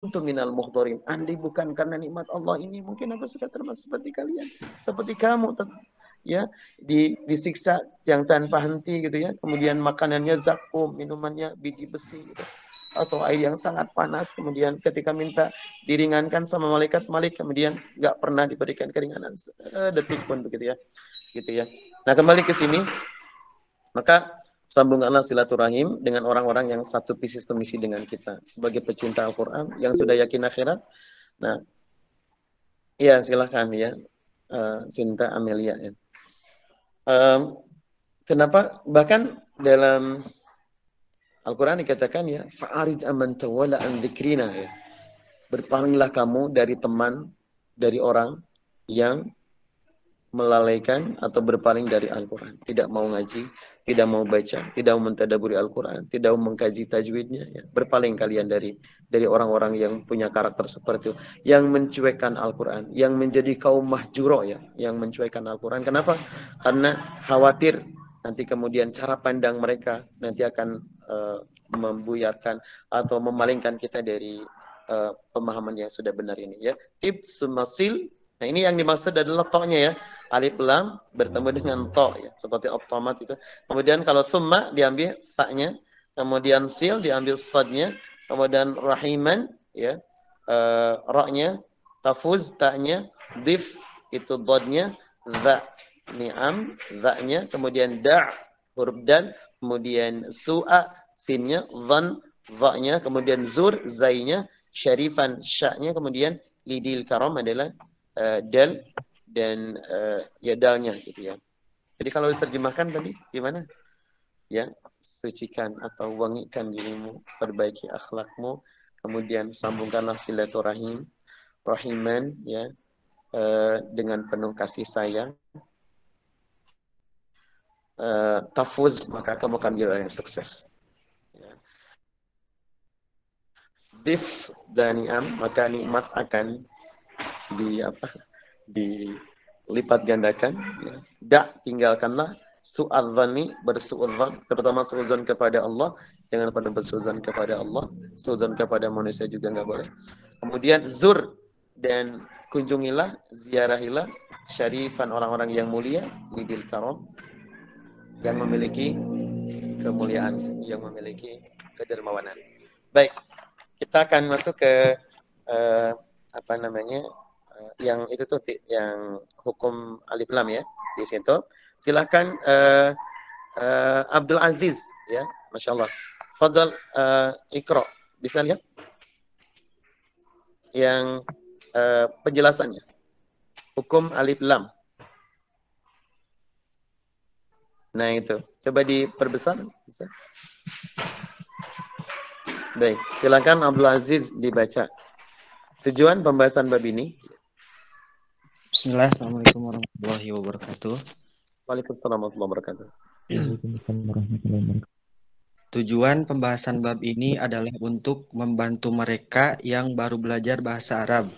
kuntu minal muhdharin. Andai bukan karena nikmat Allah ini, mungkin aku sudah termasuk seperti kalian, seperti kamu, ya, disiksa yang tanpa henti gitu ya. Kemudian makanannya zakum, minumannya biji besi gitu. Atau air yang sangat panas, kemudian ketika minta diringankan sama malaikat, kemudian nggak pernah diberikan keringanan detik pun begitu ya, gitu ya. Nah, kembali ke sini, maka sambungkanlah silaturahim dengan orang-orang yang satu visi misi dengan kita sebagai pecinta Al-Quran yang sudah yakin akhirat. Nah, iya silahkan ya, Sinta Amelia ya. Kenapa? Bahkan dalam Al-Quran dikatakan ya, fa'arid aman tawala an dzikrina ya. Berpalinglah kamu dari teman, dari orang yang melalaikan atau berpaling dari Al-Quran. Tidak mau ngaji, tidak mau baca, tidak mau mentadaburi Al-Quran, tidak mau mengkaji tajwidnya. Ya. Berpaling kalian dari orang-orang yang punya karakter seperti itu. Yang mencuekkan Al-Quran, yang menjadi kaum mahjuro ya, yang mencuekkan Al-Quran. Kenapa? Karena khawatir nanti kemudian cara pandang mereka nanti akan membuyarkan atau memalingkan kita dari pemahaman yang sudah benar ini ya. Tips masil. Nah, ini yang dimaksud adalah to-nya ya. Alif lam bertemu dengan to ya, seperti otomat itu. Kemudian kalau summa diambil ta-nya, kemudian sil diambil sad-nya, kemudian rahiman ya, ra-nya, tafuz ta-nya, dif itu dod-nya, za ni'am za-nya, kemudian da' huruf dal, kemudian su'a sin-nya, dhan dha-nya, kemudian zur zai-nya, syarifan sya-nya, kemudian lidil karam adalah dal dan ya dalnya gitu ya. Jadi kalau diterjemahkan tadi gimana? Ya, sucikan atau wangikan dirimu, perbaiki akhlakmu, kemudian sambungkanlah silaturahim, rahiman ya, dengan penuh kasih sayang. Tafuz, maka kamu akan menjadi orang yang sukses. Ya. Dif dan ni'am, maka nikmat akan dilipat gandakan ya. Tinggalkanlah su'adzani, bersu'adzan, terutama su'adzan kepada Allah, jangan pernah bersu'adzan kepada Allah, su'adzan kepada manusia juga enggak boleh. Kemudian zur, dan kunjungilah, ziarahilah syarifan, orang-orang yang mulia, lidil karam, yang memiliki kemuliaan, yang memiliki kedermawanan. Baik, kita akan masuk ke apa namanya, yang itu tuh yang hukum alif lam ya di situ. Silakan Abdul Aziz ya, masya Allah. Fadal Iqra, bisa lihat yang penjelasannya hukum alif lam. Nah itu, coba diperbesar bisa. Baik, silakan Abdul Aziz dibaca. Tujuan pembahasan bab ini. Bismillah, Assalamualaikum warahmatullahi wabarakatuh. Waalaikumsalam warahmatullahi wabarakatuh. Tujuan pembahasan bab ini adalah untuk membantu mereka yang baru belajar bahasa Arab.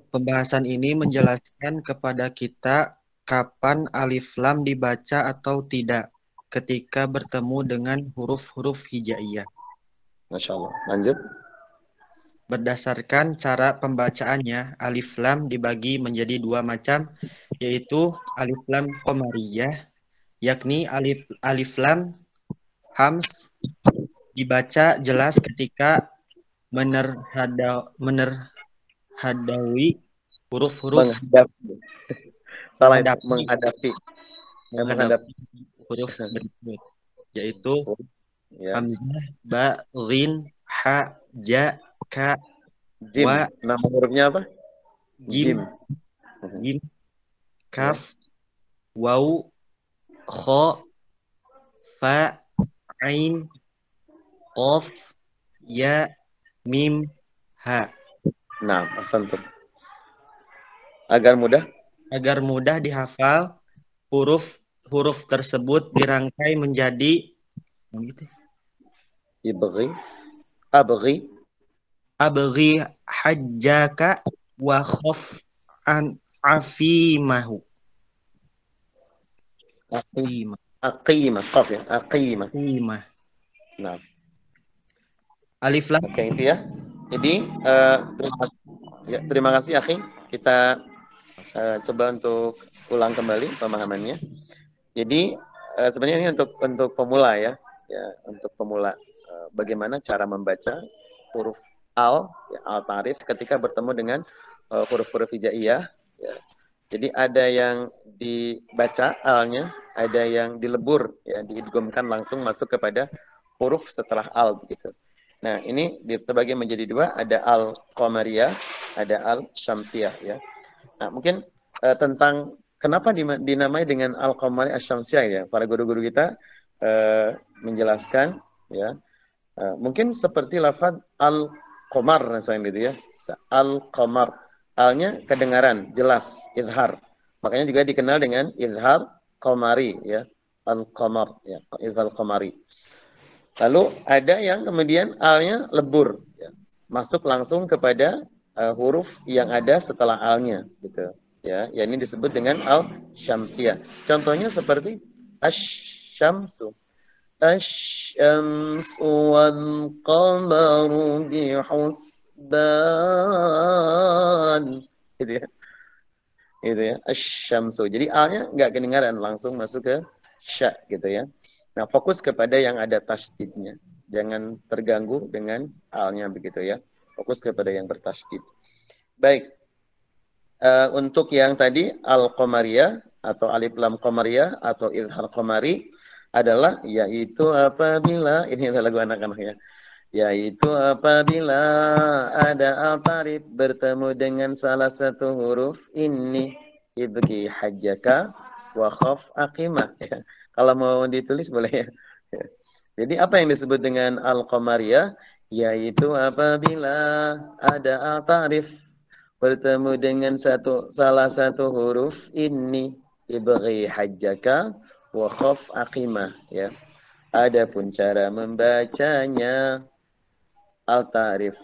Pembahasan ini menjelaskan kepada kita kapan alif lam dibaca atau tidak ketika bertemu dengan huruf-huruf hijaiyah. Masya Allah. Lanjut. Berdasarkan cara pembacaannya, alif lam dibagi menjadi dua macam, yaitu alif lam qamariyah, yakni alif lam hams dibaca jelas ketika menerhadawi huruf-huruf Salah itu, menghadapi huruf berikut, yaitu ya. hamzah, ba, ghin, ha, ja, ka, Jim. wa, Nama hurufnya apa? jim, kaf, waw, kha, fa, ain, qaf, ya, mim, ha. Nah, asantum. Agar mudah dihafal, huruf tersebut dirangkai menjadi abghi hajjaka wa khaf an afimahu. Aqimah, qaf ya, aqimah. Nah. Alif lam. Oke, itu ya. Jadi terima kasih Akhi. Kita coba untuk ulang kembali pemahamannya. Jadi sebenarnya ini untuk pemula ya, untuk pemula. Bagaimana cara membaca huruf al tarif ketika bertemu dengan huruf-huruf hijaiyah. Ya. Jadi ada yang dibaca alnya, ada yang dilebur, ya, diidghamkan langsung masuk kepada huruf setelah al begitu. Nah, ini terbagi menjadi dua, ada al-qamariyah, ada al-syamsiyah ya. Nah, mungkin tentang kenapa dinamai dengan al-qamariyah asy-syamsiyah ya. Para guru-guru kita menjelaskan ya. Mungkin seperti lafaz al-qamar misalnya gitu ya. Al-qamar. Alnya kedengaran, jelas, izhar. Makanya juga dikenal dengan izhar qamari ya. Al-qamar ya, izhar qamari. Lalu ada yang kemudian alnya lebur ya. Masuk langsung kepada huruf yang ada setelah alnya gitu. Ya, ini disebut dengan al-syamsiyah. Contohnya seperti asy-syamsu. Asy-syamsu wal qamaru bihusban. Gitu ya. Gitu ya. Asy-syamsu. Jadi alnya enggak kedengaran, langsung masuk ke sya gitu ya. Nah, fokus kepada yang ada tasydidnya. Jangan terganggu dengan alnya begitu ya. Fokus kepada yang bertasydid. Baik. Untuk yang tadi al-qamariyah atau alif lam qamariyah atau izhar qamari adalah yaitu apabila ini adalah lagu anak-anak ya. Yaitu apabila ada al-tarif bertemu dengan salah satu huruf ini ibgi hajjaka wa khaf aqimah ya. Kalau mau ditulis boleh ya. Jadi apa yang disebut dengan al-qamariyah yaitu apabila ada al-tarif bertemu dengan salah satu huruf ini ibghi hajjaka wa khaf aqimah ya. Adapun cara membacanya al-tarif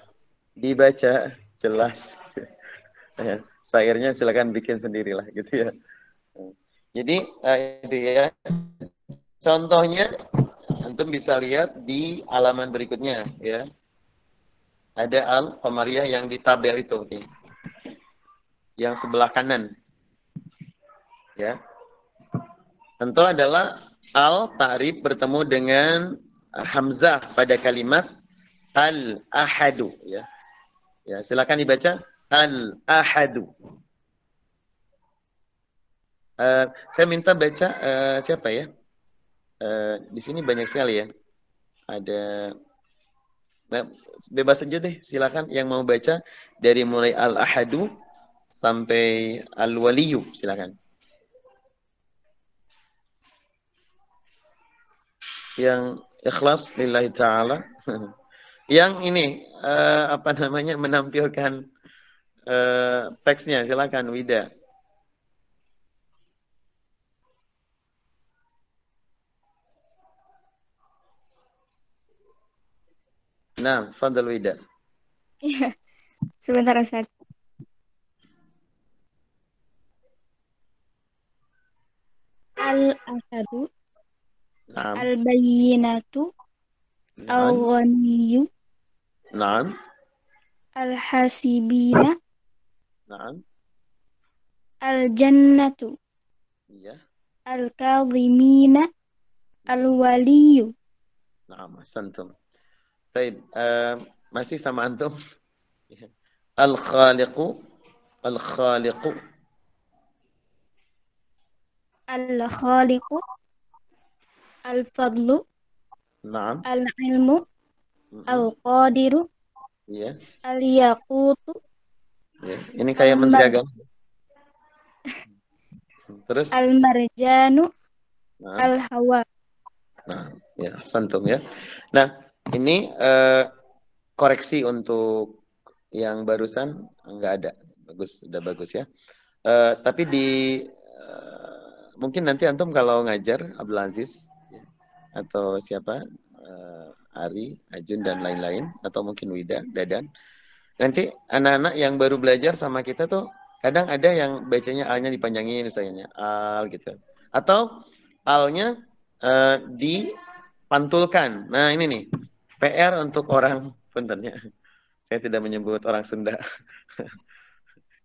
dibaca jelas. Ya, syairnya silakan bikin sendirilah gitu ya. Jadi itu ya. Contohnya antum bisa lihat di halaman berikutnya ya. Ada al-qamariyah yang di tabel itu nih. Yang sebelah kanan. Ya. Tentu adalah al-ta'rif bertemu dengan hamzah pada kalimat al-ahadu ya. Ya, silakan dibaca al-ahadu. Saya minta baca siapa ya? Di sini banyak sekali ya. Ada bebas saja deh, silakan yang mau baca dari mulai al-ahadu sampai al-waliyu, silakan. Yang ikhlas lillahi ta'ala. Yang ini apa namanya menampilkan teksnya, silakan Wida. Nah, fadal Wida. Iya, sebentar Ustaz. Al-ahadu, Naam. al-bayyinatu, al-ghaniyyu, Naam. al-hasibina, Naam. al-jannatu, Iya. al-kadhimina, al-waliyyu. Naam, asantum. Baik, masih sama antum. Al-khaliqu, al-khaliqu. Al-khaliqu, al-fadlu, Naam. al-ilmu, al-qadiru, Iya. al-yaqutu, Ya. Ini kayak menteri agama. Terus? Al-marjanu, Nah. al-hawa. Nah, ya, santum ya. Nah, ini koreksi untuk yang barusan enggak ada. Bagus, sudah bagus ya. Tapi mungkin nanti antum kalau ngajar Abdul Aziz ya, atau siapa Ari, Ajun dan lain-lain atau mungkin Wida, Dadan. Nanti anak-anak yang baru belajar sama kita tuh kadang ada yang bacanya alnya dipanjangin misalnya al gitu. Atau alnya dipantulkan. Nah, ini nih PR untuk orang puntennya. Saya tidak menyebut orang Sunda.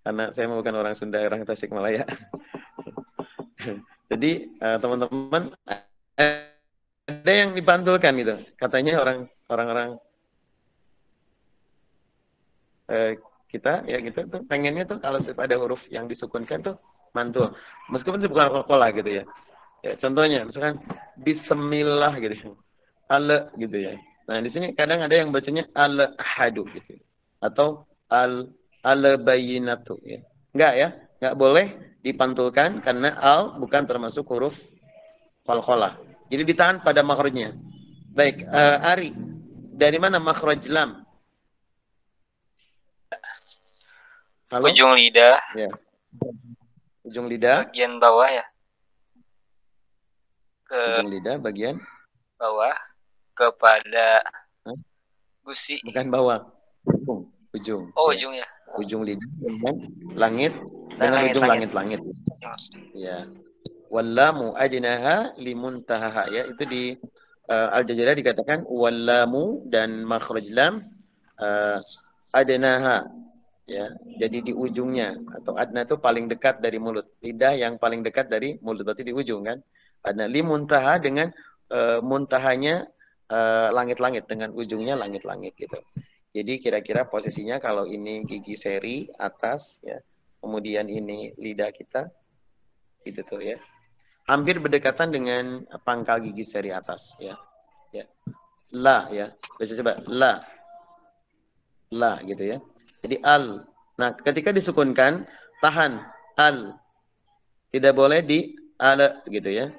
Karena saya bukan orang Sunda, orang Tasikmalaya. Jadi teman-teman ada yang dipantulkan gitu. Katanya orang-orang kita ya gitu tuh pengennya tuh kalau ada huruf yang disukunkan tuh mantul. Meskipun itu bukan Coca-Cola gitu ya. Ya, contohnya misalkan bismillah gitu. Al gitu ya. Nah, di sini kadang ada yang bacanya al-hadu gitu. Atau al-bayyinatu ya. Enggak ya, enggak boleh dipantulkan karena al bukan termasuk huruf qalqalah. Jadi ditahan pada makhrajnya. Baik, Ari. Dari mana makhraj lam? Halo? Ujung lidah. Ya. Ujung lidah. Bagian bawah ya. Ujung lidah bagian bawah kepada gusi. Bukan bawah. Ujung. Oh, ya. ujung ya. Ujung lidah dengan langit dengan ujung langit-langit. Ya. Wallamu adnaha limuntahaha ya. Itu di Al-Jazariyah dikatakan wallamu dan makhraj lam adnaha ya. Jadi di ujungnya atau adna itu paling dekat dari mulut. Lidah yang paling dekat dari mulut berarti di ujung kan. Adna limuntaha dengan muntahanya langit-langit dengan ujungnya langit-langit gitu. Jadi kira-kira posisinya kalau ini gigi seri atas ya, kemudian ini lidah kita gitu tuh ya. Hampir berdekatan dengan pangkal gigi seri atas ya. Ya. La ya. Bisa coba la. La gitu ya. Jadi al. Nah, ketika disukunkan tahan al. Tidak boleh di al gitu ya.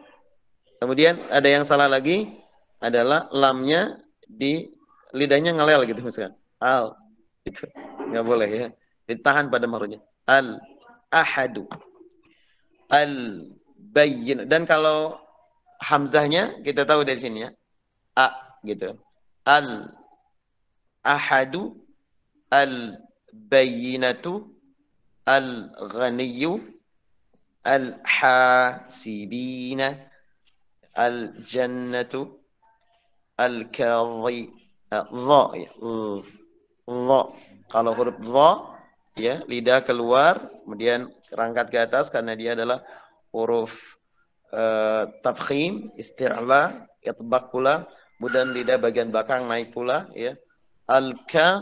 Kemudian ada yang salah lagi adalah lamnya di lidahnya ngelel gitu misalkan. Al itu nggak boleh ya, ditahan pada makhrajnya. Al ahadu, al bayyin. Dan kalau hamzahnya kita tahu dari sini ya, a gitu. Al ahadu, al bayyinatu, al ghaniyyu, al hasibina, al jannatu, al kadhi, dha ya. Dha. Kalau huruf dha ya, lidah keluar, kemudian rangkat ke atas karena dia adalah huruf tafkhim, isti'la, itbaq pula, kemudian lidah bagian belakang naik pula ya. Al-kadhimina.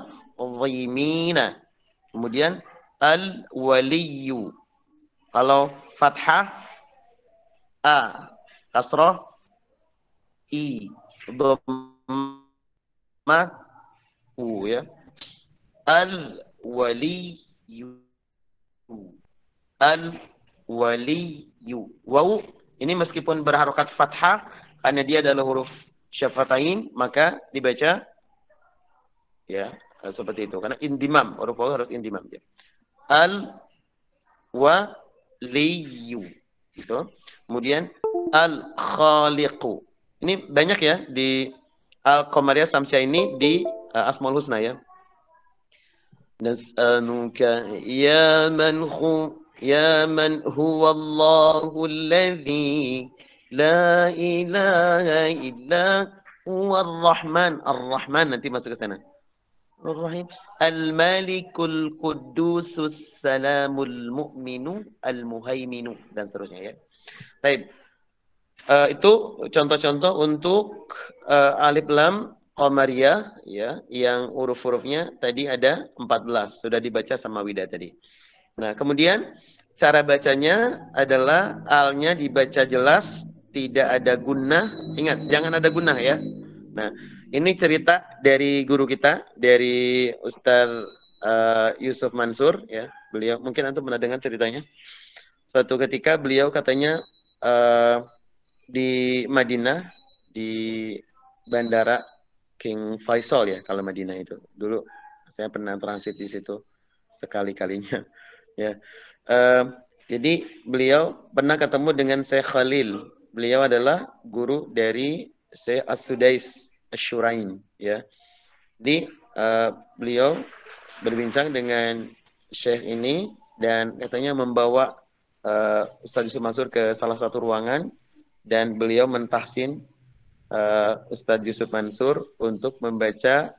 Kemudian al-waliyyu. Kalau fathah a, kasrah i, dhammah u ya. Al-waliyyu. Al-waliyyu. Waw ini meskipun berharokat fathah karena dia adalah huruf syafatain, maka dibaca ya seperti itu karena indimam, huruf waw harus indimam ya. Al-waliyyu gitu. Kemudian al-khaliqu. Ini banyak ya di Al-Qamariyah Samsiah ini di Asmaul Husna ya. Nas'aluka ya man huwallahu alladhi la ilaha illa huwar rahman. Ar-Rahman nanti masuk ke sana. Ar-Rahim. Al-Malikul Quddusus Salamul Mu'minu Al-Muhaiminu dan seterusnya ya. Baik. Itu contoh-contoh untuk alif lam Qamariyah ya, yang huruf-hurufnya tadi ada 14, sudah dibaca sama Wida tadi. Nah, kemudian cara bacanya adalah alnya dibaca jelas, tidak ada gunnah. Ingat, jangan ada gunnah ya. Nah, ini cerita dari guru kita, dari Ustaz Yusuf Mansur ya. Beliau mungkin antum pernah dengar ceritanya. Suatu ketika beliau katanya di Madinah, di bandara King Faisal ya, kalau Madinah itu. Dulu saya pernah transit di situ sekali-kalinya ya. Jadi beliau pernah ketemu dengan Syekh Khalil. Beliau adalah guru dari Syekh As-Sudais Asy-Syurain ya. Jadi beliau berbincang dengan Syekh ini dan katanya membawa Ustaz Yusuf Mansur ke salah satu ruangan dan beliau mentahsin Ustaz Yusuf Mansur untuk membaca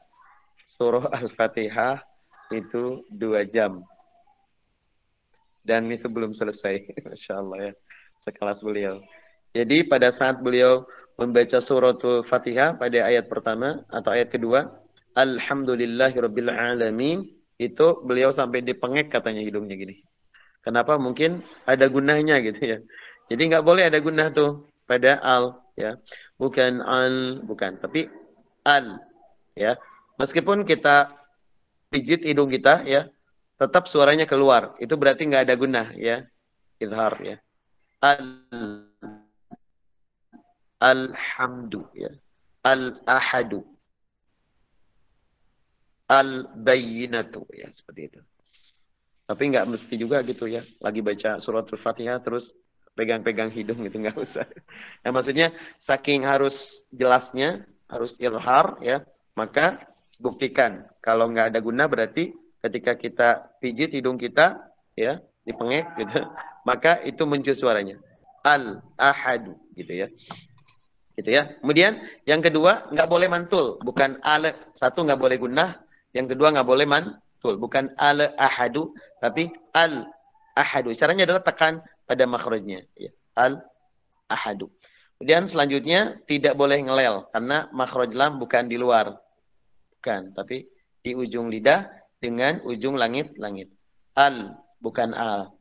surah Al-Fatihah itu 2 jam. Dan itu belum selesai. Masya Allah ya. Sekelas beliau. Jadi pada saat beliau membaca suratul Fatihah pada ayat pertama atau ayat kedua, Alhamdulillahirabbil alamin, itu beliau sampai dipengek katanya hidungnya gini. Kenapa? Mungkin ada gunahnya gitu ya. Jadi nggak boleh ada gunah tuh pada al ya. Bukan al, bukan, tapi al ya. Meskipun kita pijit hidung kita ya, tetap suaranya keluar. Itu berarti nggak ada gunah ya. Izhar ya. Alhamdu ya. Al-ahadu. Al-bayyinatu ya, seperti itu. Tapi nggak mesti juga gitu ya. Lagi baca surat Al-Fatihah terus pegang-pegang hidung gitu, nggak usah. Nah, maksudnya saking harus jelasnya, harus ilhar ya, maka buktikan. Kalau nggak ada guna berarti ketika kita pijit hidung kita ya, dipengek gitu, maka itu muncul suaranya. Al-ahadu gitu ya. Gitu ya. Kemudian yang kedua nggak boleh mantul, bukan satu nggak boleh gunah, yang kedua nggak boleh mantul, bukan al-ahadu tapi al-ahadu. Caranya adalah tekan pada makhrajnya ya. Al-ahadu. Kemudian selanjutnya tidak boleh ngelel karena makhraj lam bukan di luar. Bukan, tapi di ujung lidah dengan ujung langit-langit. Al bukan al.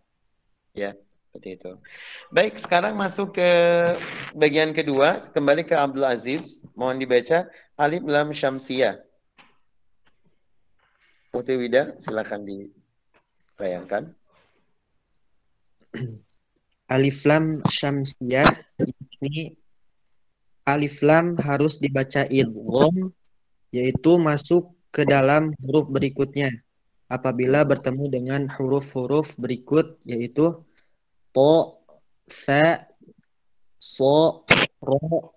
Ya. Seperti itu. Baik, sekarang masuk ke bagian kedua. Kembali ke Abdul Aziz. Mohon dibaca Alif Lam Syamsiyah. Putri Wida, silakan dibayangkan. Alif Lam Syamsiyah ini Alif Lam harus dibaca idgham, yaitu masuk ke dalam huruf berikutnya apabila bertemu dengan huruf-huruf berikut, yaitu to, sa, so, ro,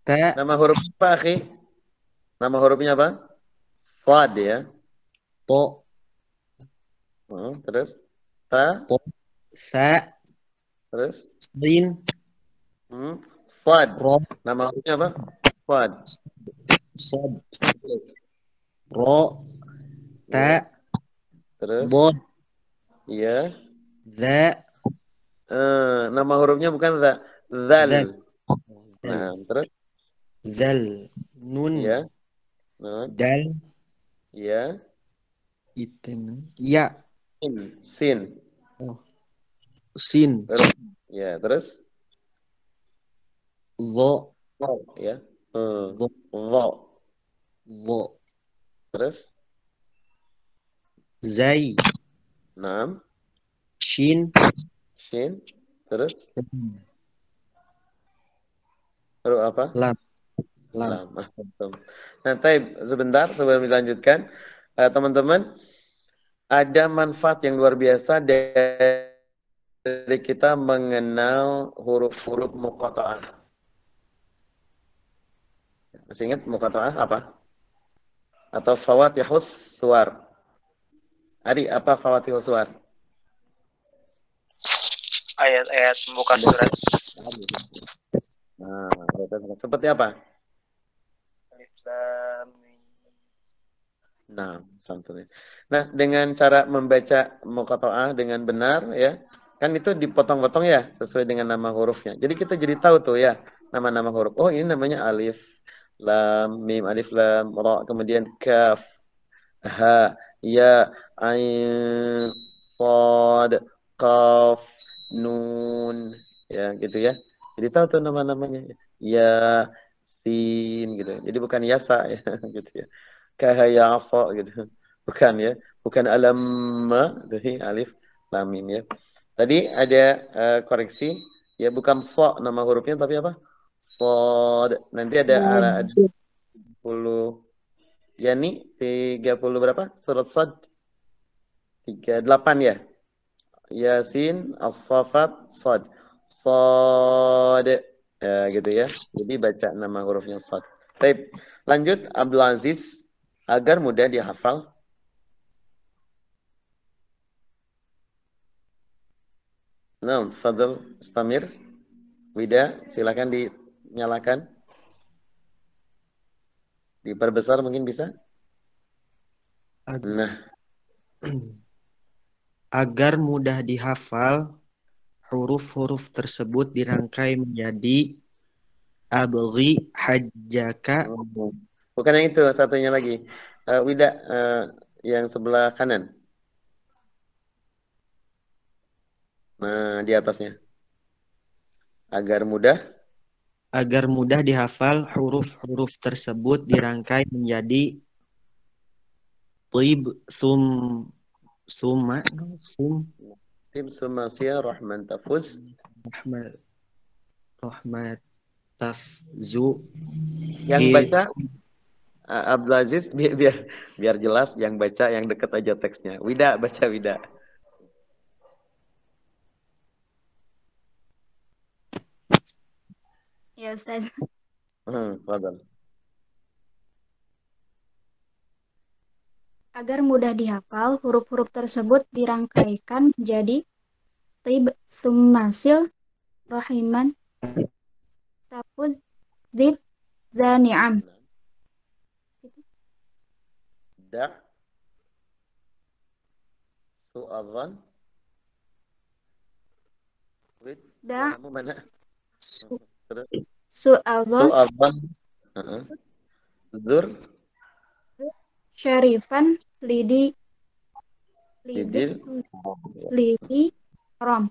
ta. Nama huruf apa, akhi? Nama hurufnya apa? Fad ya. To. Terus? Ta. To, sa. Terus? Sin. Fad. Ro. Nama hurufnya apa? Fad. Sod. Ro. Ta. Terus? Bod. Iya. Za. Nama hurufnya bukan za. Zal. Zal. Nah, terus? Zal. Nun. Iya. Nun. Dal. Iya. Iten. Ya. Sin. Oh. Sin. Terus? Ya, terus? Zo. Ya. Zo. Zo. Zo. Terus? Zai. Naam. Shin. Shin. Terus? Huruf apa? Lam. Lam. Nah, taib, sebentar sebelum dilanjutkan. Teman-teman, ada manfaat yang luar biasa dari kita mengenal huruf-huruf muqatta'ah. Masih ingat muqatta'ah apa? Atau fawatihus suwar? Ari, apa fawatihus suwar? Ayat-ayat pembuka surat. Nah, seperti apa? Alif Lam Mim. Nah, santuy. Nah, dengan cara membaca muqatta'ah dengan benar ya, kan itu dipotong-potong ya sesuai dengan nama hurufnya. Jadi kita jadi tahu tuh ya nama-nama huruf. Oh, ini namanya alif, lam, mim, alif, lam, ra, kemudian kaf, ha, ya, ain, sad, qaf, nun, ya gitu ya. Jadi tahu tuh nama-namanya. Ya, sin gitu. Jadi bukan yasa ya gitu ya. Kahaya asa gitu. Bukan ya. Bukan alamma dari alif lam mim ya. Tadi ada koreksi ya, bukan sa nama hurufnya tapi apa? Sad. Nanti ada 10 yani 30 berapa? Surat Sad 38 ya. Yasin, As-Saffat, Sad. Sad. Ya, gitu ya. Jadi baca nama hurufnya Sad. Baik, lanjut Abdul Aziz agar mudah dihafal. Nah, Fadl Istamir. Wida, silakan dinyalakan. Diperbesar mungkin bisa? Ag- Nah, Agar mudah dihafal, huruf-huruf tersebut dirangkai menjadi abghi hajjaka. bukan yang itu, satunya lagi. Wida, yang sebelah kanan. Nah, di atasnya. Agar mudah dihafal, huruf-huruf tersebut dirangkai menjadi tib, summa, sum, Tim Sumasia Rahman Tafuz. rahmat, rahmat, tafzu, Yang hi, baca Abdul Aziz, biar jelas, yang baca yang deket aja teksnya. Wida, baca Wida. Ya Ustaz. Fadal. Agar mudah dihafal, huruf-huruf tersebut dirangkaikan menjadi tib, summasil, rahiman, tafuz, zid, zani'am. Da, su'adhan, wid, Da, kamu mana? Terus, su'adhan, su'adhan, zur, syarifan, lidi, lidil. lidi, rom.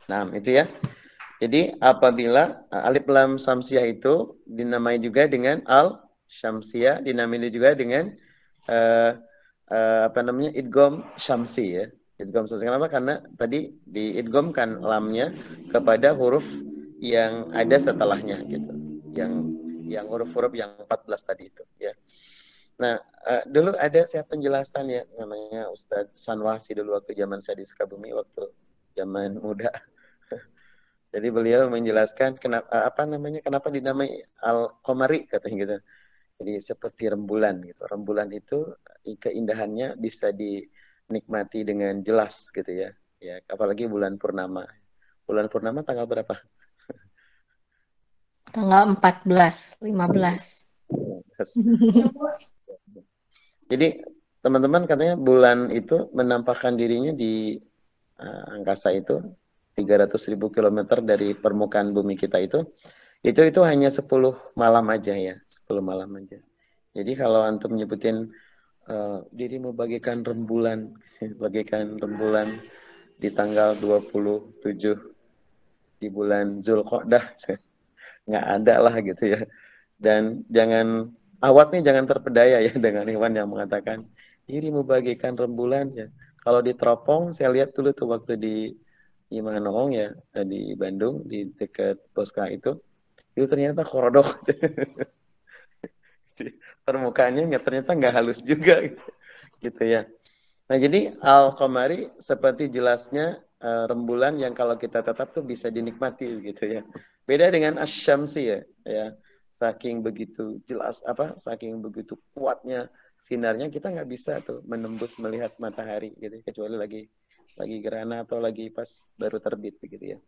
Nah, itu ya. Jadi apabila alif lam samsiah itu dinamai juga dengan al syamsiah, dinamai juga dengan apa namanya idgham syamsi ya. Idgham syamsi. Kenapa? Karena tadi diidghamkan lamnya kepada huruf yang ada setelahnya gitu. Yang huruf-huruf yang 14 tadi itu ya. Nah, dulu ada saya penjelasan ya, namanya Ustadz Sanwasi dulu waktu zaman saya di Sukabumi, waktu zaman muda. Jadi beliau menjelaskan kenapa dinamai Al-Qamari katanya gitu. Jadi seperti rembulan gitu. Rembulan itu keindahannya bisa dinikmati dengan jelas gitu ya. Ya, apalagi bulan purnama. Bulan purnama tanggal berapa? Tanggal 14, 15. Jadi teman-teman katanya bulan itu menampakkan dirinya di angkasa itu 300.000 kilometer dari permukaan bumi kita itu hanya 10 malam aja ya, 10 malam aja. Jadi kalau antum nyebutin dirimu bagaikan rembulan, bagaikan rembulan di tanggal 27 di bulan Zulqa'dah, nggak ada lah gitu ya. Dan awak nih jangan terpedaya ya dengan hewan yang mengatakan dirimu bagaikan rembulan ya. Kalau di teropong, saya lihat dulu tuh waktu di Manong ya, di Bandung, di dekat Poska itu ternyata korodok. Permukaannya ternyata nggak halus juga gitu ya. Nah jadi Al-Qamari seperti jelasnya rembulan yang kalau kita tetap tuh bisa dinikmati gitu ya. Beda dengan Asy-Syamsi ya. Saking begitu jelas saking begitu kuatnya sinarnya kita nggak bisa tuh menembus melihat matahari gitu kecuali lagi gerhana atau lagi pas baru terbit gitu ya.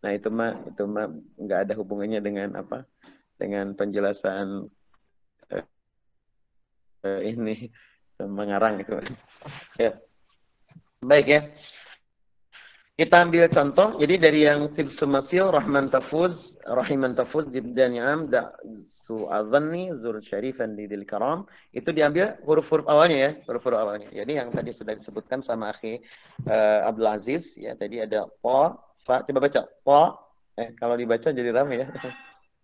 Nah itu mah nggak ada hubungannya dengan dengan penjelasan ini mengarang itu. Ya. Baik ya. Kita ambil contoh. Jadi dari yang Tibsumasil, Rahman Tafuz, Rahiman Tafuz, Jibdan Ya'am, Su'adhani, Zur Syarifan, Lidil Karam. Itu diambil huruf-huruf awalnya ya. Huruf-huruf awalnya. Jadi yang tadi sudah disebutkan sama akhi Abdul Aziz. Ya, tadi ada Po, Fa. Coba baca. Po. Kalau dibaca jadi rame ya.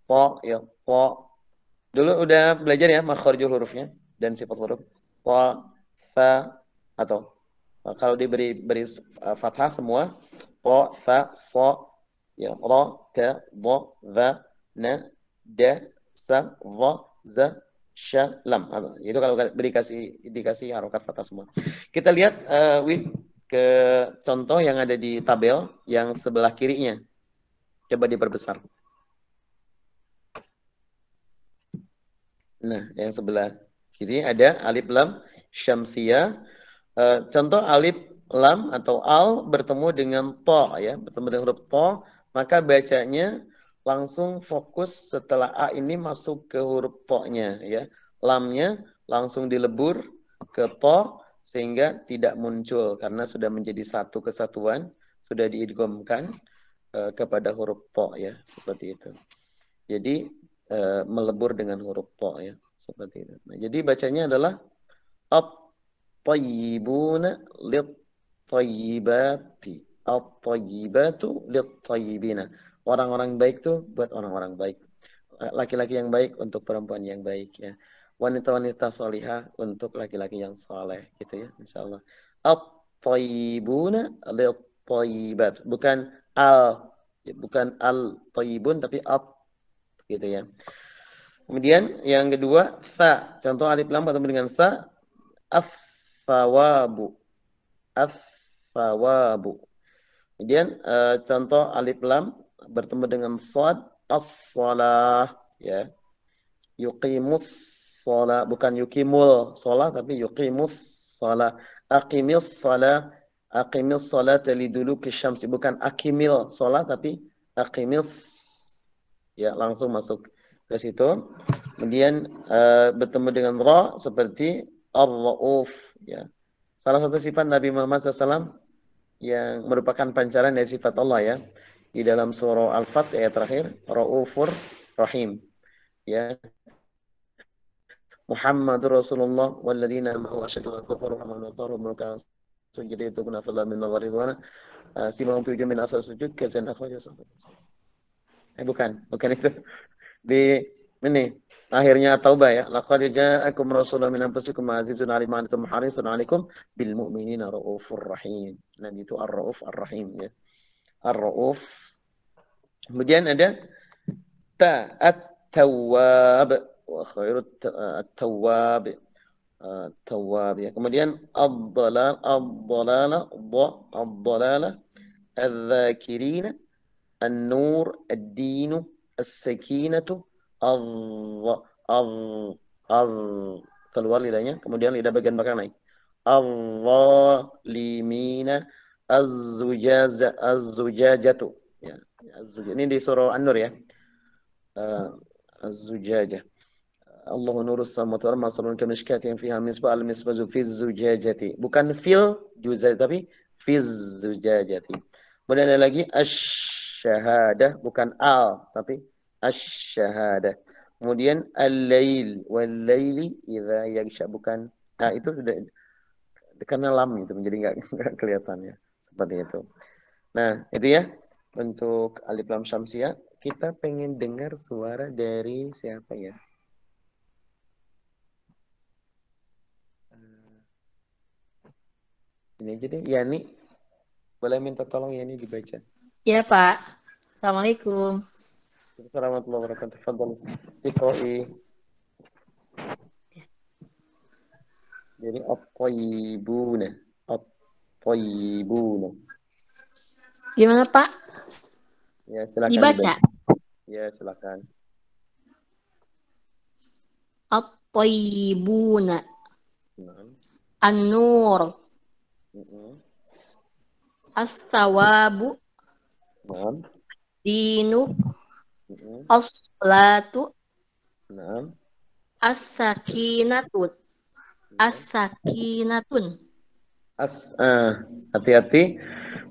Po, ya. Po. Dulu udah belajar ya makharijul hurufnya dan sifat huruf. Po, Fa, atau kalau diberi fathah semua, po, fa, so, ya, ro, ta, bo, va, na, da, sa, vo, za, sha, lam. Itu kalau dikasih harokat fathah semua. Kita lihat ke contoh yang ada di tabel yang sebelah kirinya. Coba diperbesar. Nah, yang sebelah kiri ada alif lam syamsiyah. Contoh alif lam atau al bertemu dengan to ya, bertemu dengan huruf to, maka bacanya langsung fokus setelah a ini masuk ke huruf to-nya ya. lamnya langsung dilebur ke to sehingga tidak muncul karena sudah menjadi satu kesatuan, sudah diidghamkan kepada huruf to ya, seperti itu. Jadi melebur dengan huruf to ya, seperti itu. Nah, jadi bacanya adalah at-tayyibuna lit-tayyibati. At-tayyibatu lit-tayyibina. Orang-orang baik tuh buat orang-orang baik. Laki-laki yang baik untuk perempuan yang baik ya. Wanita-wanita solihah untuk laki-laki yang soleh gitu ya, insyaallah. At-tayyibuna lit-tayyibat. Bukan al-tayyibun tapi at gitu ya. Kemudian yang kedua sa. Contoh alif lam bertemu dengan sa, as-sawabu. As-sawabu. Kemudian contoh alif lam bertemu dengan shad, as-shalah ya. Yuqimus shalah, bukan yuqimul shalah tapi yuqimus shalah. Aqimis shalah, aqimis shalah liduluki syamsi, bukan akimil shalah tapi aqimis ya, langsung masuk ke situ. Kemudian bertemu dengan ra seperti ar-rauf ya. Salah satu sifat Nabi Muhammad SAW yang merupakan pancaran dari sifat Allah ya. Di dalam surah Al-Fat ayat terakhir, Raufur Rahim ya. Muhammadur Rasulullah walladzina ma'ahu asyaddu al-kufar wa man mulka sujud itu guna fadlan min Allah ridwana simahum fi min asal sujud kazan akhraja. Bukan itu. Di ini akhirnya Taubah ya. Laqad ja'akum rasulun min anfusikum azizun 'alaihi ma antum harisun 'alaikum bil mu'minina raufur rahim. Dan itu ar-rauf ar-rahim ya. Ar-rauf. Kemudian ada ta at-tawwab wa khairut at-tawwab. Tawwab ya. Kemudian ad-dhalala adz-dzakirina an-nur ad-dinu as-sakinatu keluar lidahnya, kemudian lidah bagian belakang naik. Al-zalimina az-zujajatu ya. Ini di surah An-Nur ya. Az-zujajah. Allahu nurus samawati wal ardi masalun kamishkatin fiha misbah al-misbahu fi zujajati. Bukan fil juzaj tapi fi zujajati. Kemudian ada lagi asy-syahadah, bukan al tapi asy-syahadah. Kemudian al-lail wal-laili idza yaghsha, bukan. Nah, itu sudah karena lam itu menjadi enggak kelihatan ya. Seperti itu. Nah, itu ya untuk alif lam syamsiah. Kita pengen dengar suara dari siapa ya? Ini aja deh, Yani. Boleh minta tolong Yani dibaca. Ya, Pak. Assalamualaikum. Warahmatullahi wabarakatuh. Fadhal. Iqra'i. Jadi at-tayyibuna. At-tayyibuna. Gimana, Pak? Ya, silakan Dibaca. Ya, silakan. At-tayyibuna. Nah. An-nur. As-sawabu. Nah. Dinu. As-salatu. Nah. As-sakinatun. As-sakinatun. Hati-hati,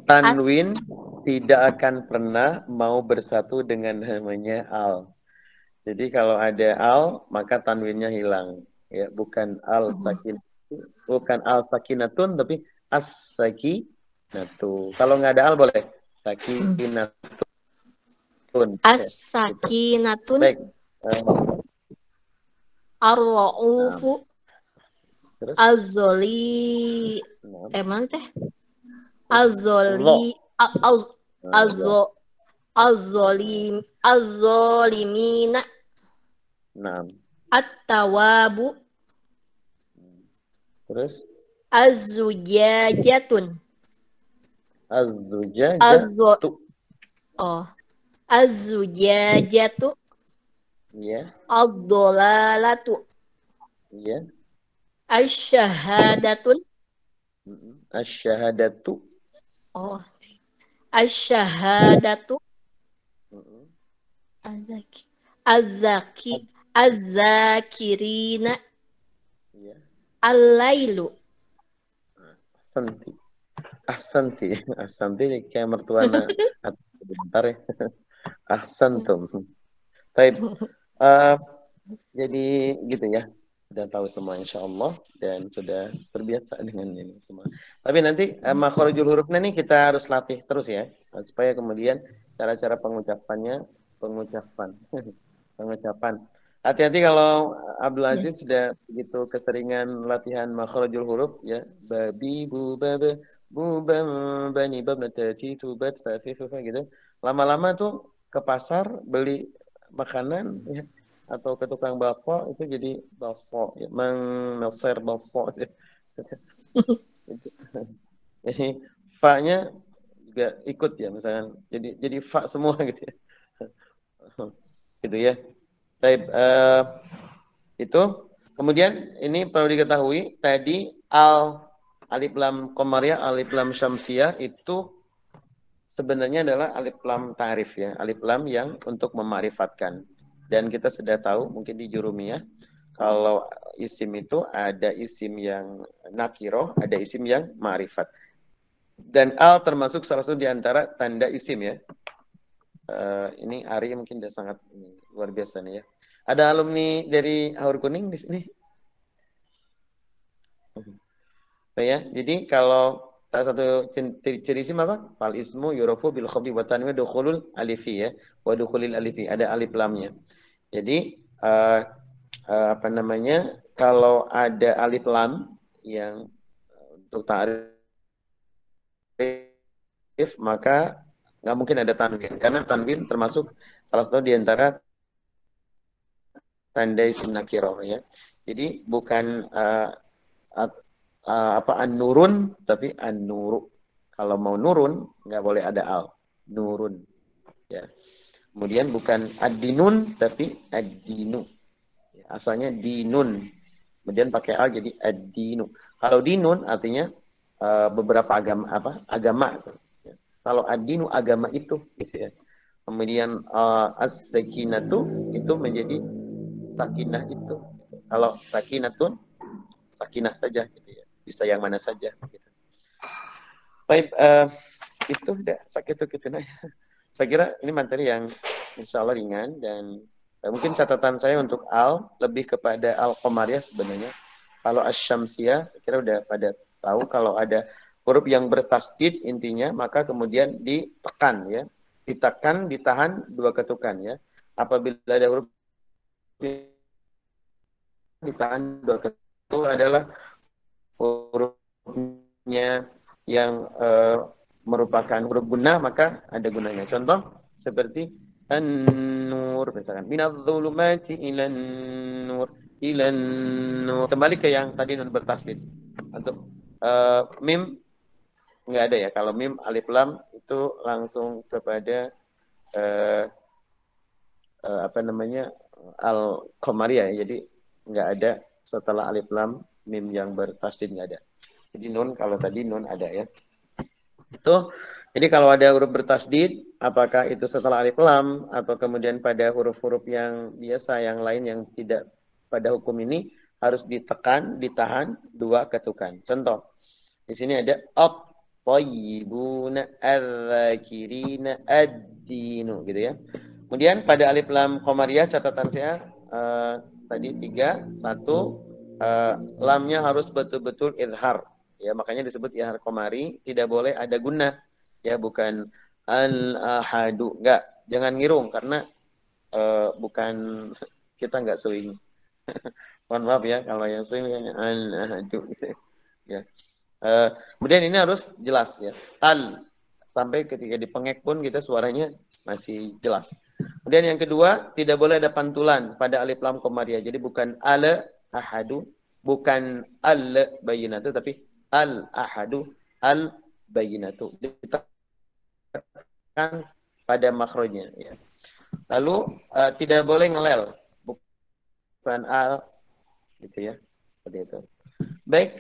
tanwin tidak akan pernah mau bersatu dengan namanya al. Jadi kalau ada al, maka tanwinnya hilang. Ya, bukan al-sakinatun, bukan al-sakinatun, tapi as-sakinatu. Kalau nggak ada al boleh sakinatun. As-sakinatun. Baik. Ar-ra'ufu. Az-zoli. Mana teh? Az-zoli. Az-zolimina. Nah. At-tawabu. Terus? Az-zujajatun. Az-zujajatu. Az-zujajatu. Iya. Ad-dolalatu. Iya. Asy-syahadatun. Asy-syahadatu. Asy-syahadatu. Az-zakirina Ya. al-lailu. Ahsanti. Ahsanti. Ahsanti kayak mertuana bentar ya. Ahsantum. Baik. Jadi gitu ya. Sudah tahu semua insya Allah dan sudah terbiasa dengan ini semua. Tapi nanti makhrajul hurufnya nih kita harus latih terus ya. Supaya kemudian cara-cara pengucapan. Pengucapan. Hati-hati kalau Abdul Aziz sudah begitu keseringan latihan makhrajul huruf ya. Babi, bu, babe, bu, bam, bani, bab, natati, tubat, safi, gitu. Lama-lama tuh ke pasar beli makanan ya, atau ke tukang bakso itu jadi bakso ya. Mesir bakso. Jadi fa-nya juga ikut ya misalnya. Jadi fa semua gitu ya. Gitu ya. Baik, itu. Kemudian ini perlu diketahui tadi alif lam qamariyah, alif lam syamsiyah itu sebenarnya adalah alif lam ta'rif ya, alif lam yang untuk memarifatkan. Dan kita sudah tahu mungkin di jurumiyah kalau isim itu ada isim yang nakiroh, ada isim yang ma'rifat. Dan al termasuk salah satu di antara tanda isim ya. Ini Ari mungkin sudah sangat luar biasa nih ya. Ada alumni dari Aur Kuning di sini? Ya, jadi kalau salah satu ciri isim apa? Fal ismu yurofu bil khafdi wa tanwin dukhulul alifi ya. Wa dukhulil alifi, ada alif lamnya. Jadi apa namanya? Kalau ada alif lam yang untuk ta'rif maka nggak mungkin ada tanwin karena tanwin termasuk salah satu di antara tanda isim nakirah ya. Jadi bukan apa an-nurun tapi an-nuru. Kalau mau nurun nggak boleh ada al. Nurun ya. Kemudian bukan ad-dinun tapi ad-dinu. Ya, asalnya dinun. Kemudian pakai al jadi ad-dinu. Kalau dinun artinya beberapa agama ya. Kalau ad-dinu agama itu gitu ya. Kemudian as-sakinatu itu menjadi sakinah itu. Kalau sakinatun sakinah saja gitu ya. Bisa yang mana saja gitu. Baik, itu udah sakit gitu nah. Saya kira ini materi yang insya Allah ringan dan mungkin catatan saya untuk al lebih kepada al-qamariyah sebenarnya. Kalau asy-syamsiyah saya kira udah pada tahu kalau ada huruf yang bertasdid intinya maka kemudian ditekan ya. Ditekan, ditahan dua ketukan ya. Apabila ada huruf ditahan dua ketukan itu adalah hurufnya yang merupakan huruf gunnah maka ada gunanya. Contoh seperti an-nur misalkan minadz-dzulumati ilan nur ilan nur. Kembali ke yang tadi nun bertasdid. Untuk mim enggak ada ya. Kalau mim alif lam itu langsung kepada apa namanya al-qamariyah ya. Jadi enggak ada setelah alif lam mim yang bertasdid enggak ada. Jadi nun kalau tadi nun ada ya. Itu jadi kalau ada huruf bertasdid apakah itu setelah alif lam atau kemudian pada huruf-huruf yang biasa yang lain yang tidak pada hukum ini harus ditekan, ditahan dua ketukan. Contoh. Di sini ada at-thayyibuna adz-dzakirina ad-dinu gitu ya. Kemudian pada alif lam qamariyah catatan saya tadi 3, 1 lamnya harus betul-betul izhar. Ya, makanya disebut izhar qamari, tidak boleh ada gunnah. Ya, bukan al-ahadu. Enggak, jangan ngirung karena bukan kita enggak swing. Mohon maaf ya kalau yang swing al-ahadu gitu. Ya. Kemudian ini harus jelas ya. Al sampai ketika dipengek pun kita suaranya masih jelas. Kemudian yang kedua, tidak boleh ada pantulan pada alif lam qamariyah. Jadi bukan al ahadu, bukan al bayyinatu tapi al ahadu, al bayyinatu. Ditekan pada makhrajnya ya. Lalu tidak boleh ngelel. Bukan al gitu ya. Seperti itu. Baik,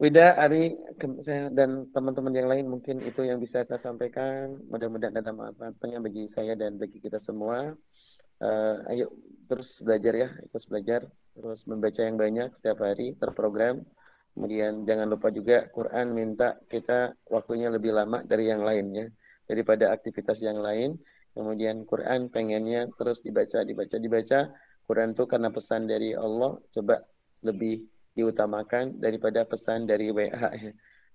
Wida, Ari, dan teman-teman yang lain mungkin itu yang bisa saya sampaikan. Mudah-mudahan ada manfaatnya bagi saya dan bagi kita semua. Ayo terus belajar ya, terus belajar, terus membaca yang banyak setiap hari, terprogram. Kemudian jangan lupa juga Quran minta kita waktunya lebih lama dari yang lainnya, daripada aktivitas yang lain. Kemudian Quran pengennya terus dibaca. Quran itu karena pesan dari Allah, coba lebih diutamakan daripada pesan dari WA ya.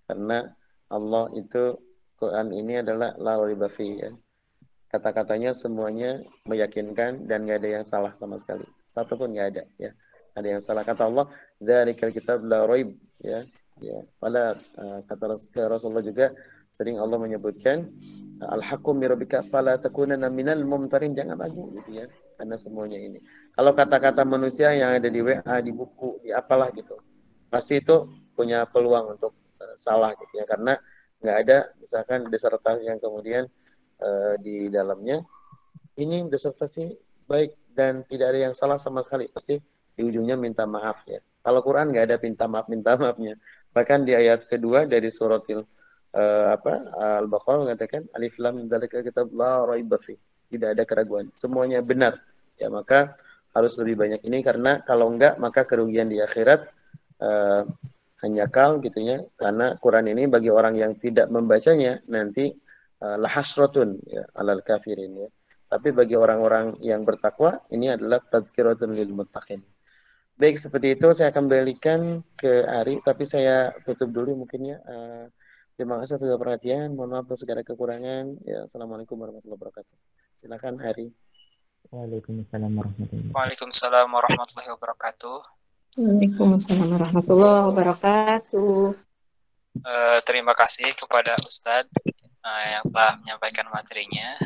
Karena Allah itu Quran ini adalah la raiba fihi ya. Kata-katanya semuanya meyakinkan dan nggak ada yang salah sama sekali. Satu pun nggak ada ya. Ada yang salah kata Allah, dzalikal kitab la raib ya. Ya, pada kata Rasulullah juga sering Allah menyebutkan al-haqqu mir rabbika fala takunanna minal mumtarin, jangan ragu gitu ya. Karena semuanya ini. Kalau kata-kata manusia yang ada di WA, di buku, di apalah gitu, pasti itu punya peluang untuk salah gitu ya. Karena nggak ada misalkan disertasi yang kemudian di dalamnya ini disertasi baik dan tidak ada yang salah sama sekali, pasti di ujungnya minta maaf ya. Kalau Quran nggak ada minta maafnya. Bahkan di ayat kedua dari suratil Al-Baqarah mengatakan alif lam dzalika kitab la raiba fi, tidak ada keraguan, semuanya benar ya. Maka harus lebih banyak ini, karena kalau enggak maka kerugian di akhirat hanya kal gitu ya. Karena Quran ini bagi orang yang tidak membacanya nanti lahasratun ya, alal kafirin ya. Tapi bagi orang-orang yang bertakwa ini adalah tazkiratun lil muttaqin. Baik, seperti itu saya akan balikan ke Ari, tapi saya tutup dulu mungkin ya. Terima kasih atas perhatian, mohon maaf atas segala kekurangan. Ya, assalamualaikum warahmatullahi wabarakatuh. Silakan Ari. Waalaikumsalam warahmatullahi wabarakatuh. Waalaikumsalam warahmatullahi wabarakatuh. Waalaikumsalam warahmatullahi wabarakatuh. Terima kasih kepada Ustadz yang telah menyampaikan materinya.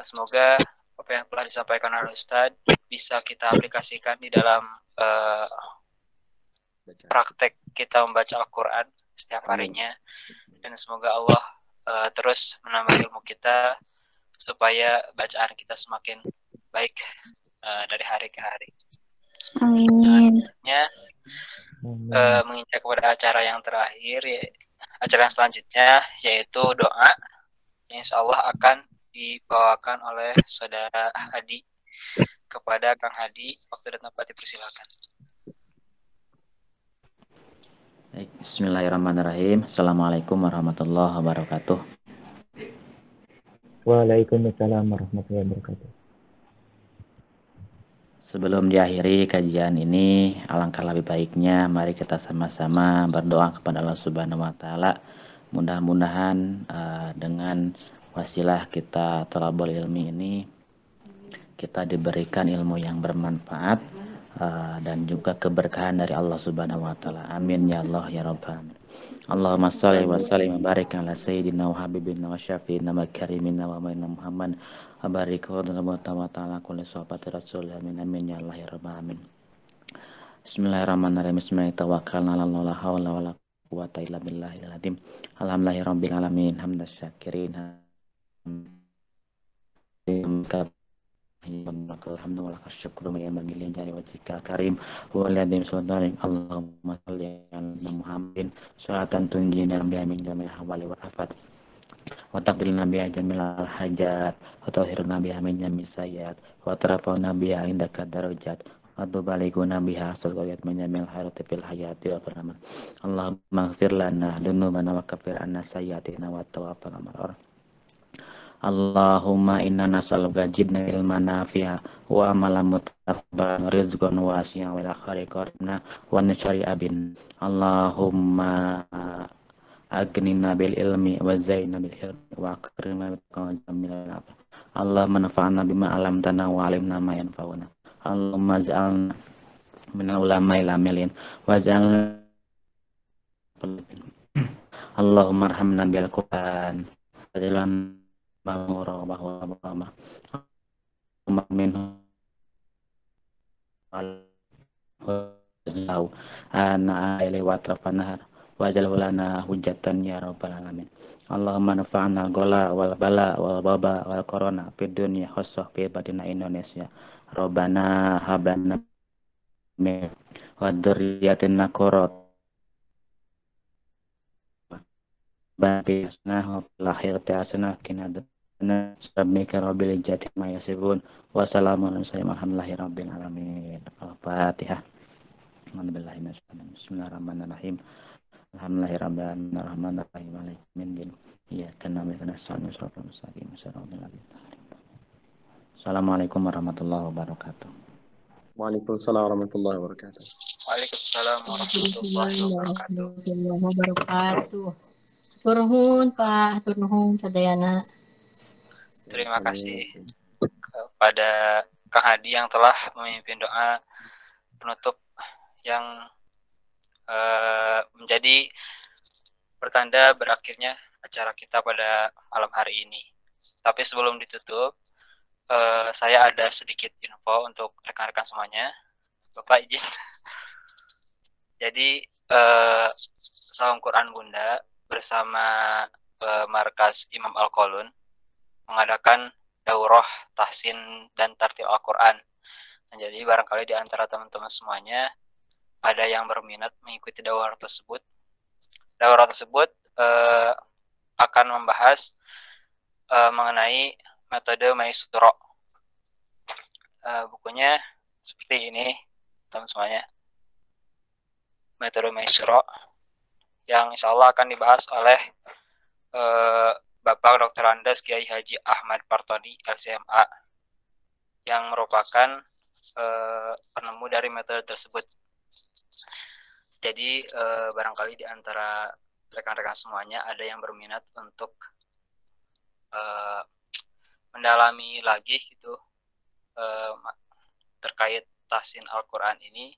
Semoga apa yang telah disampaikan oleh Ustadz bisa kita aplikasikan di dalam praktek kita membaca Al-Quran setiap harinya. Dan semoga Allah terus menambah ilmu kita supaya bacaan kita semakin baik dari hari ke hari. Amin. Menginjak kepada acara yang terakhir, acara yang selanjutnya yaitu doa yang insya Allah akan dibawakan oleh saudara Hadi. Kepada Kang Hadi, waktu dan tempat dipersilakan. Bismillahirrahmanirrahim. Assalamualaikum warahmatullahi wabarakatuh. Waalaikumsalam warahmatullahi wabarakatuh. Sebelum diakhiri kajian ini, alangkah lebih baiknya mari kita sama-sama berdoa kepada Allah Subhanahu wa taala. Mudah-mudahan dengan wasilah kita thalabul ilmi ini kita diberikan ilmu yang bermanfaat dan juga keberkahan dari Allah Subhanahu wa taala. Amin ya Allah ya rabbal alamin. Allahumma shalli wa sallim wa barik ala sayyidina wa habibina wa syafiina wa karimina wa maina Muhammad wa barik wa ta'ala kulli sahabati rasul amin amin ya Allah ya rabbal alamin. Bismillahirrahmanirrahim. Bismillahirrahmanirrahim. La haula wala quwwata illa billahil azim. Alhamdulillahirabbil alamin. Hamdas syakirin. Alhamdulillah syukur ya magilin jari wajhika karim wa ladzi sultanik. Allahumma shalli ala Muhammadin salatan tunjina biha min jami'il ahwali wal afat wa taqdilna biha jami'al hajat wa tahhirna biha min jami'is sayyiat wa tarfa'na biha indaka darajat wa tubaliguna biha salawat min jami'il khairati fil hayati wa fil amal. Allahumma ighfir lana dzunubana wa kaffir anna sayyi'atina wa tawaffana ma'al Allahumma inna nas'aluka jidna ilman nafi'a wa amalan mutaqabbalan rizqan wasi'an wa akhira qaribna wa nashri abin. Allahumma aghnina bil ilmi wa zayyinna bil hilmi wa akrimna bil jamil. Allahumma nafa'na bima 'allamtana wa 'allimna ma yanfa'una. Allahumma ij'alna minal ulama'i amilin wa ij'alna Allahumma arhamna bil Qur'an wa Bangura bahwa bahwa min al ana ili wa trafanahar wa jalulana hujatan ya rabbal alamin. Allahumma nafa'na gola wal bala wal baba wal corona fid dunya khusus fi badina Indonesia. Rabbana habana min wa dzurriyyatina qurrat Bapak Asna lahir tiasna kinad Rabbika rabbil izzati amma yasifun wa salamun alhamdulillahi rabbil alamin. Al-Fatihah. Bismillahirrahmanirrahim. Alhamdulillahirabbil alamin arrahmanirrahim maliki yaumiddin. Iyyaka na'budu wa iyyaka nasta'in. Assalamualaikum warahmatullahi wabarakatuh. Waalaikumsalam warahmatullahi wabarakatuh. Waalaikumsalam warahmatullahi wabarakatuh. Warahmatullahi wabarakatuh. Hatur nuhun Pak, hatur nuhun sadayana. Terima kasih kepada Kang Hadi yang telah memimpin doa penutup yang menjadi pertanda berakhirnya acara kita pada malam hari ini. Tapi sebelum ditutup, saya ada sedikit info untuk rekan-rekan semuanya. Bapak izin. Jadi Salam Quran Bunda bersama Markas Imam Al-Qolun mengadakan daurah tahsin dan tartil Al-Quran. Nah, jadi barangkali di antara teman-teman semuanya ada yang berminat mengikuti daurah tersebut. Daurah tersebut akan membahas mengenai metode Maisuro. Bukunya seperti ini, teman semuanya. Metode Maisuro yang insya Allah akan dibahas oleh Bapak Dr. Andes Kiai Haji Ahmad Partodi LCMA yang merupakan penemu dari metode tersebut. Jadi barangkali di antara rekan-rekan semuanya ada yang berminat untuk mendalami lagi gitu terkait tahsin Al-Quran ini.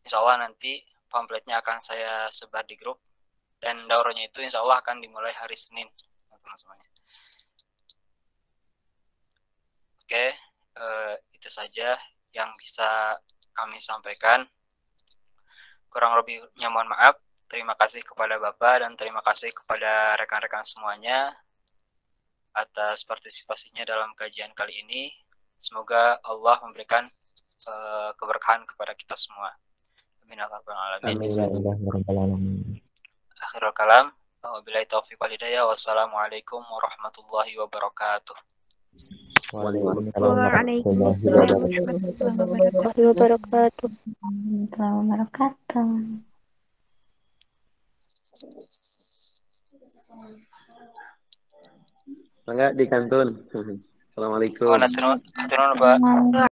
Insya Allah nanti pamfletnya akan saya sebar di grup dan daurahnya itu insya Allah akan dimulai hari Senin. Semuanya. Oke, itu saja yang bisa kami sampaikan. Kurang lebihnya mohon maaf. Terima kasih kepada Bapak dan terima kasih kepada rekan-rekan semuanya atas partisipasinya dalam kajian kali ini. Semoga Allah memberikan keberkahan kepada kita semua. Amin ya rabbal alamin. Amin ya rabbal alamin. Akhirul kalam. Wabillahi taufiq wal hidayah. Wassalamualaikum warahmatullahi wabarakatuh. Waalaikumsalam warahmatullahi wabarakatuh. Enggak di kantun. Assalamualaikum. Hatur nuhun Pak.